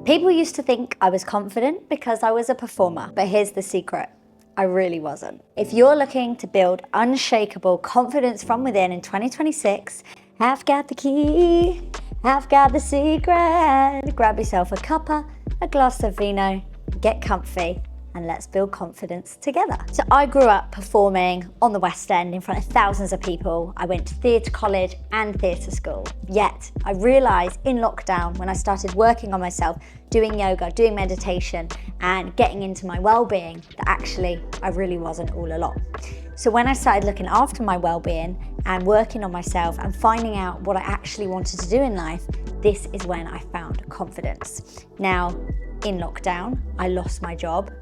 People used to think I was confident because I was a performer, but here's the secret. I really wasn't. If you're looking to build unshakable confidence from within in 2026, I've got the key, I've got the secret. Grab yourself a cuppa, a glass of vino, get comfy, and let's build confidence together. So I grew up performing on the West End in front of thousands of people. I went to theatre college and theatre school. Yet I realised in lockdown, when I started working on myself, doing yoga, doing meditation, and getting into my well-being, that actually I really wasn't all along. So when I started looking after my well-being and working on myself and finding out what I actually wanted to do in life, this is when I found confidence. Now, in lockdown, I lost my job.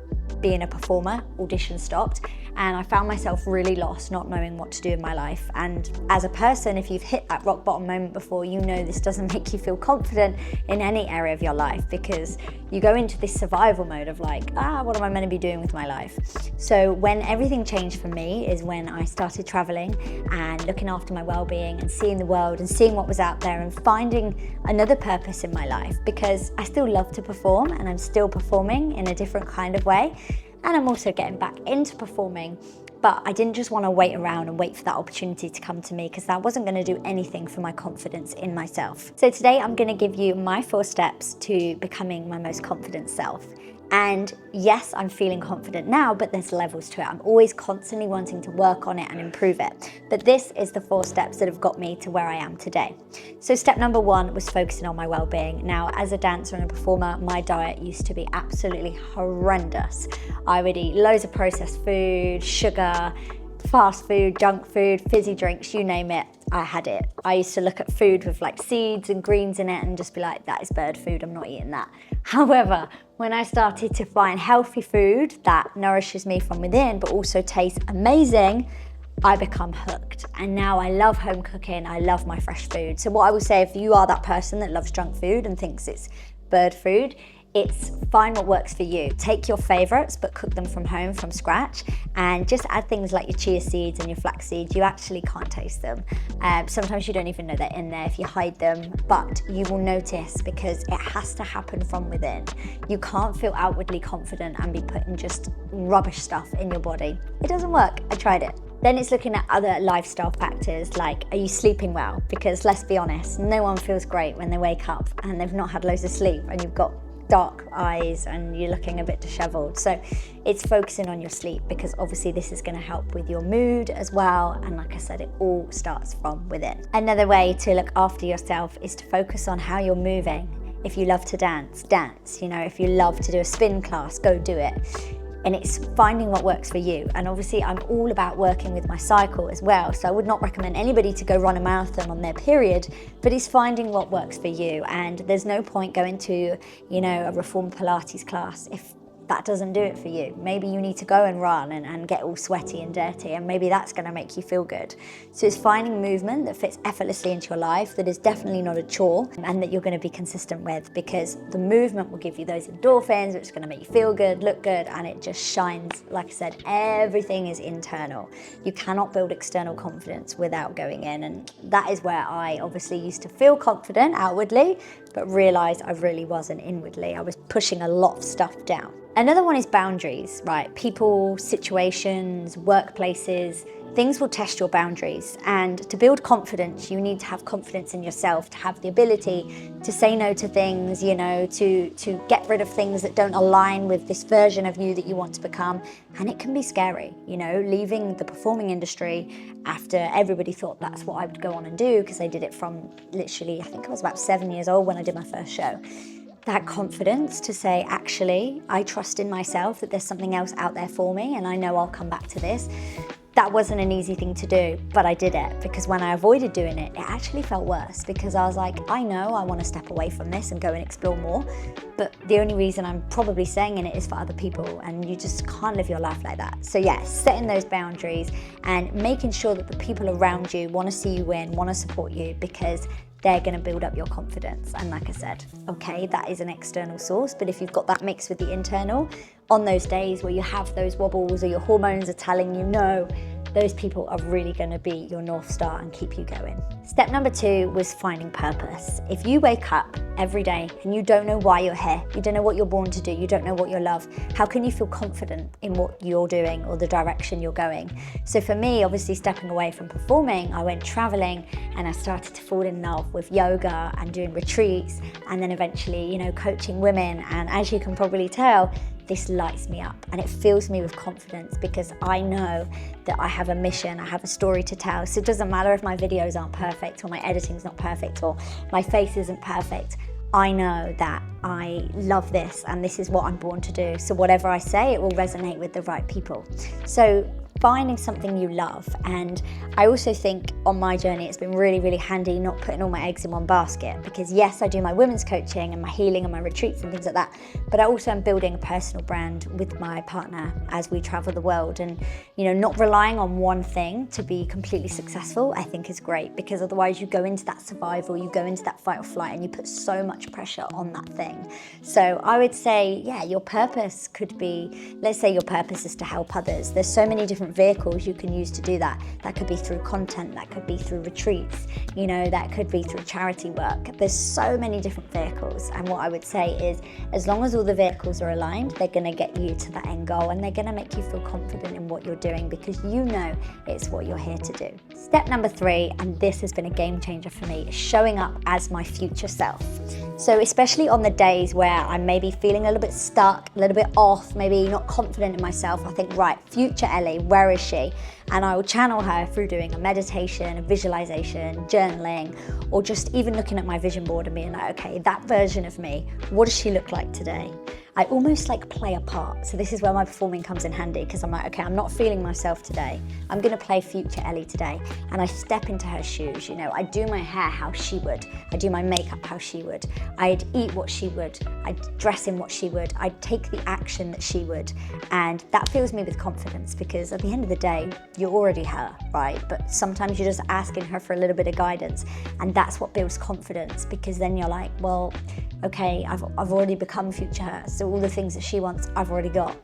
Being a performer, audition stopped, and I found myself really lost, not knowing what to do in my life. And as a person, if you've hit that rock bottom moment before, you know this doesn't make you feel confident in any area of your life, because you go into this survival mode of like, what am I meant to be doing with my life? So when everything changed for me is when I started traveling and looking after my well-being and seeing the world and seeing what was out there and finding another purpose in my life, because I still love to perform and I'm still performing in a different kind of way. And I'm also getting back into performing, but I didn't just want to wait around and wait for that opportunity to come to me, because that wasn't going to do anything for my confidence in myself. So today I'm going to give you my 4 steps to becoming my most confident self. And yes, I'm feeling confident now, but there's levels to it. I'm always constantly wanting to work on it and improve it. But this is the 4 steps that have got me to where I am today. So step number 1 was focusing on my well-being. Now, as a dancer and a performer, my diet used to be absolutely horrendous. I would eat loads of processed food, sugar, fast food, junk food, fizzy drinks, you name it, I had it. I used to look at food with like seeds and greens in it and just be like, that is bird food, I'm not eating that. However, when I started to find healthy food that nourishes me from within but also tastes amazing, I become hooked. And now I love home cooking, I love my fresh food. So what I would say, if you are that person that loves junk food and thinks it's bird food, it's find what works for you. Take your favorites, but cook them from home, from scratch, and just add things like your chia seeds and your flax seeds. You actually can't taste them. Sometimes you don't even know they're in there if you hide them, but you will notice, because it has to happen from within. You can't feel outwardly confident and be putting just rubbish stuff in your body. It doesn't work, I tried it. Then it's looking at other lifestyle factors like, are you sleeping well? Because let's be honest, no one feels great when they wake up and they've not had loads of sleep and you've got dark eyes and you're looking a bit disheveled. So it's focusing on your sleep, because obviously this is going to help with your mood as well. And like I said, it all starts from within. Another way to look after yourself is to focus on how you're moving. If you love to dance, dance. You know, if you love to do a spin class, go do it. And it's finding what works for you. And obviously I'm all about working with my cycle as well. So I would not recommend anybody to go run a marathon on their period, but it's finding what works for you. And there's no point going to, a reformed Pilates class if that doesn't do it for you. Maybe you need to go and run and get all sweaty and dirty, and maybe that's going to make you feel good. So it's finding movement that fits effortlessly into your life, that is definitely not a chore, and that you're going to be consistent with, because the movement will give you those endorphins, which is going to make you feel good, look good, and it just shines. Like I said, everything is internal. You cannot build external confidence without going in, and that is where I obviously used to feel confident outwardly, but realised I really wasn't inwardly. I was pushing a lot of stuff down. Another one is boundaries, right? People, situations, workplaces, things will test your boundaries. And to build confidence, you need to have confidence in yourself, to have the ability to say no to things, to get rid of things that don't align with this version of you that you want to become. And it can be scary, leaving the performing industry after everybody thought that's what I would go on and do, because I did it from literally, I think I was about 7 years old when I did my first show. That confidence to say, actually, I trust in myself that there's something else out there for me, and I know I'll come back to this. That wasn't an easy thing to do, but I did it, because when I avoided doing it, it actually felt worse, because I was like, I know I want to step away from this and go and explore more, but the only reason I'm probably saying it is for other people, and you just can't live your life like that. So yes, setting those boundaries and making sure that the people around you want to see you win, want to support you, because they're going to build up your confidence. And like I said, okay, that is an external source, but if you've got that mixed with the internal, on those days where you have those wobbles or your hormones are telling you no, those people are really going to be your North Star and keep you going. Step number 2 was finding purpose. If you wake up every day and you don't know why you're here, you don't know what you're born to do, you don't know what you love, how can you feel confident in what you're doing or the direction you're going? So for me, obviously stepping away from performing, I went traveling and I started to fall in love with yoga and doing retreats, and then eventually, you know, coaching women. And as you can probably tell, this lights me up and it fills me with confidence, because I know that I have a mission, I have a story to tell. So it doesn't matter if my videos aren't perfect or my editing's not perfect or my face isn't perfect. I know that I love this and this is what I'm born to do. So whatever I say, it will resonate with the right people. So finding something you love. And I also think on my journey, it's been really, really handy not putting all my eggs in one basket, because yes, I do my women's coaching and my healing and my retreats and things like that, but I also am building a personal brand with my partner as we travel the world. And, you know, not relying on one thing to be completely successful, I think is great, because otherwise you go into that survival, you go into that fight or flight, and you put so much pressure on that thing. So I would say, yeah, your purpose could be, let's say your purpose is to help others. There's so many different vehicles you can use to do that. That could be through content, that could be through retreats, you know, that could be through charity work. There's so many different vehicles, and what I would say is, as long as all the vehicles are aligned, they're going to get you to that end goal, and they're going to make you feel confident in what you're doing, because you know it's what you're here to do. Step number 3, and this has been a game changer for me, is showing up as my future self. So especially on the days where I'm maybe feeling a little bit stuck, a little bit off, maybe not confident in myself, I think, right, future Ellie, where is she? And I will channel her through doing a meditation, a visualization, journaling, or just even looking at my vision board and being like, okay, that version of me, what does she look like today? I almost like play a part. So this is where my performing comes in handy, because I'm like, okay, I'm not feeling myself today. I'm gonna play future Ellie today. And I step into her shoes, you know, I do my hair how she would. I do my makeup how she would. I'd eat what she would. I'd dress in what she would. I'd take the action that she would. And that fills me with confidence, because at the end of the day, you're already her, right? But sometimes you're just asking her for a little bit of guidance. And that's what builds confidence, because then you're like, well, okay, I've already become future her. So all the things that she wants, I've already got.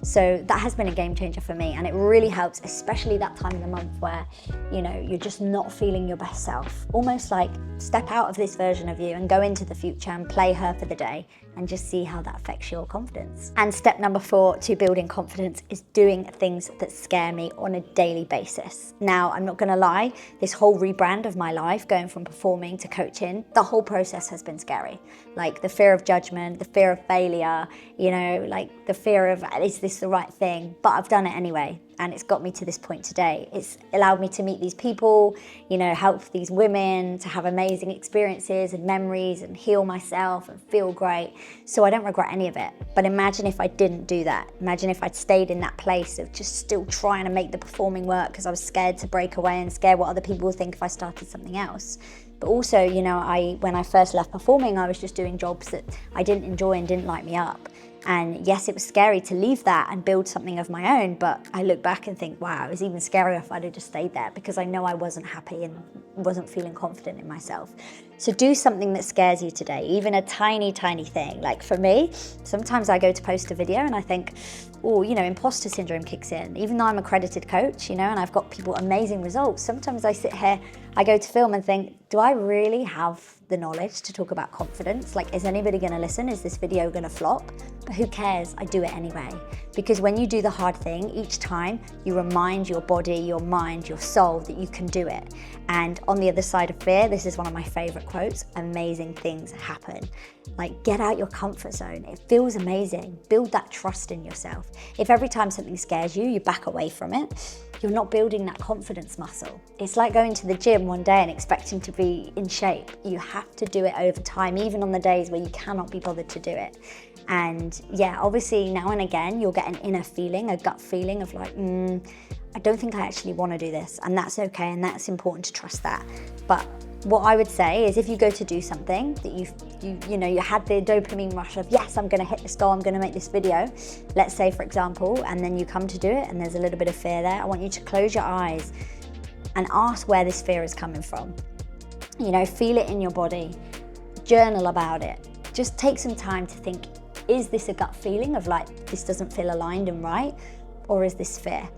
So that has been a game changer for me, and it really helps, especially that time of the month where, you know, you're just not feeling your best self. Almost like step out of this version of you and go into the future and play her for the day, and just see how that affects your confidence. And step number 4 to building confidence is doing things that scare me on a daily basis. Now, I'm not gonna lie, this whole rebrand of my life, going from performing to coaching, the whole process has been scary. Like the fear of judgment, the fear of failure, you know, like the fear of, is this the right thing? But I've done it anyway. And it's got me to this point today. It's allowed me to meet these people, you know, help these women, to have amazing experiences and memories and heal myself and feel great. So I don't regret any of it. But imagine if I didn't do that. Imagine if I'd stayed in that place of just still trying to make the performing work because I was scared to break away and scared what other people would think if I started something else. But also, you know, when I first left performing, I was just doing jobs that I didn't enjoy and didn't light me up. And yes, it was scary to leave that and build something of my own, but I look back and think, wow, it was even scarier if I'd have just stayed there, because I know I wasn't happy and wasn't feeling confident in myself. So do something that scares you today, even a tiny, tiny thing. Like for me, sometimes I go to post a video and I think, oh, you know, imposter syndrome kicks in. Even though I'm an accredited coach, you know, and I've got people amazing results, sometimes I sit here, I go to film and think, do I really have the knowledge to talk about confidence? Like, is anybody gonna listen? Is this video gonna flop? But who cares? I do it anyway. Because when you do the hard thing, each time you remind your body, your mind, your soul that you can do it. And on the other side of fear, this is one of my favorite quotes, amazing things happen. Like, get out your comfort zone. It feels amazing. Build that trust in yourself. If every time something scares you, you back away from it, you're not building that confidence muscle. It's like going to the gym one day and expecting to be in shape. You have to do it over time, even on the days where you cannot be bothered to do it. And yeah, obviously now and again, you'll get an inner feeling, a gut feeling of like, I don't think I actually want to do this. And that's okay, and that's important to trust that. But what I would say is, if you go to do something that you had the dopamine rush of, yes, I'm gonna hit this goal, I'm gonna make this video, let's say for example, and then you come to do it and there's a little bit of fear there, I want you to close your eyes and ask where this fear is coming from. You know, feel it in your body, journal about it. Just take some time to think, is this a gut feeling of like, this doesn't feel aligned and right, or is this fear?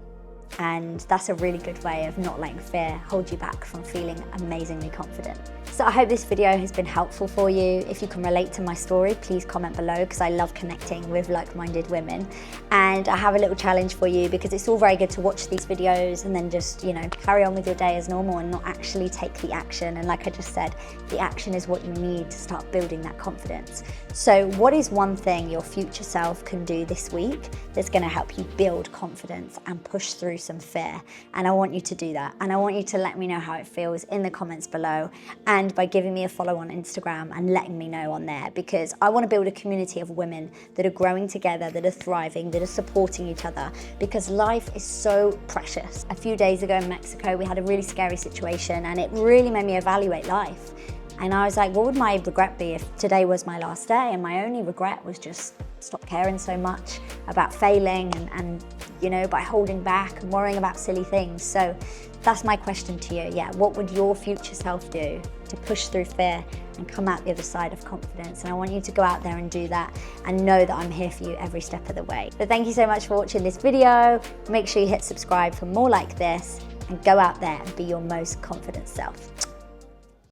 And that's a really good way of not letting fear hold you back from feeling amazingly confident. So I hope this video has been helpful for you. If you can relate to my story, please comment below, because I love connecting with like-minded women. And I have a little challenge for you, because it's all very good to watch these videos and then just, you know, carry on with your day as normal and not actually take the action. And like I just said, the action is what you need to start building that confidence. So what is one thing your future self can do this week that's going to help you build confidence and push through some fear? And I want you to do that. And I want you to let me know how it feels in the comments below, and by giving me a follow on Instagram and letting me know on there, because I want to build a community of women that are growing together, that are thriving, that are supporting each other, because life is so precious. A few days ago in Mexico, we had a really scary situation, and it really made me evaluate life. And I was like, what would my regret be if today was my last day? And my only regret was just stop caring so much about failing and you know, by holding back and worrying about silly things. So that's my question to you. Yeah, what would your future self do to push through fear and come out the other side of confidence? And I want you to go out there and do that, and know that I'm here for you every step of the way. So thank you so much for watching this video. Make sure you hit subscribe for more like this, and go out there and be your most confident self.